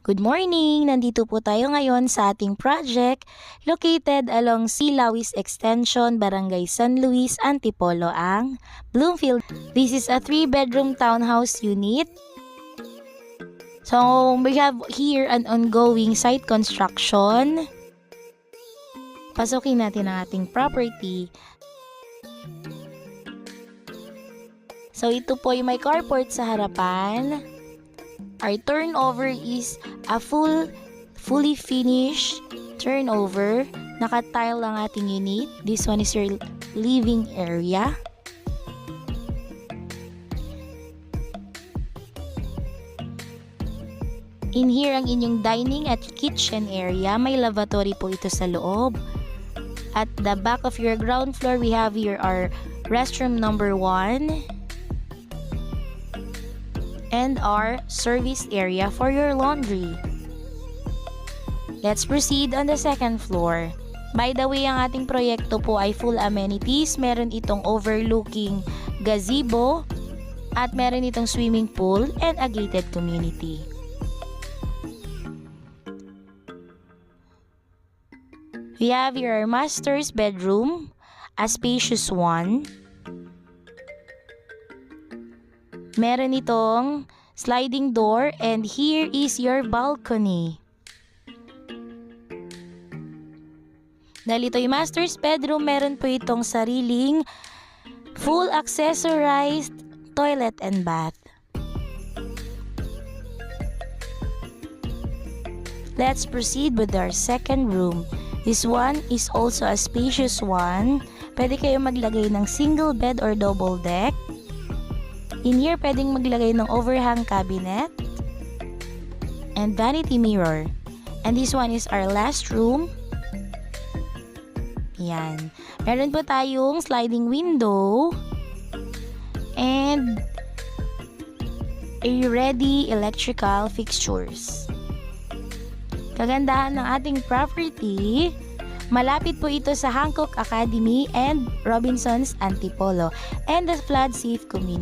Good morning! Nandito po tayo ngayon sa ating project located along Silawis Extension, Barangay San Luis, Antipolo, ang Bloomfield. This is a 3-bedroom townhouse unit. So, we have here an ongoing site construction. Pasukin natin ang ating property. So, ito po yung may carport sa harapan. Our turnover is a fully finished turnover. Naka-tile ang ating unit. This one is your living area. In here ang inyong dining at kitchen area. May lavatory po ito sa loob. At the back of your ground floor, we have here our restroom number 1. And our service area for your laundry. Let's proceed on the second floor. By the way, ang ating proyekto po ay full amenities. Meron itong overlooking gazebo at meron itong swimming pool and a gated community. We have your master's bedroom, a spacious one. Meron itong sliding door and here is your balcony. Dahil ito yung master's bedroom, meron po itong sariling full accessorized toilet and bath. Let's proceed with our second room. This one is also a spacious one. Pwede kayo maglagay ng single bed or double deck. In here, pwedeng maglagay ng overhang cabinet and vanity mirror. And this one is our last room. Yan. Meron po tayong sliding window and a ready electrical fixtures. Kagandahan ng ating property, malapit po ito sa Hancock Academy and Robinson's Antipolo and the flood safe community.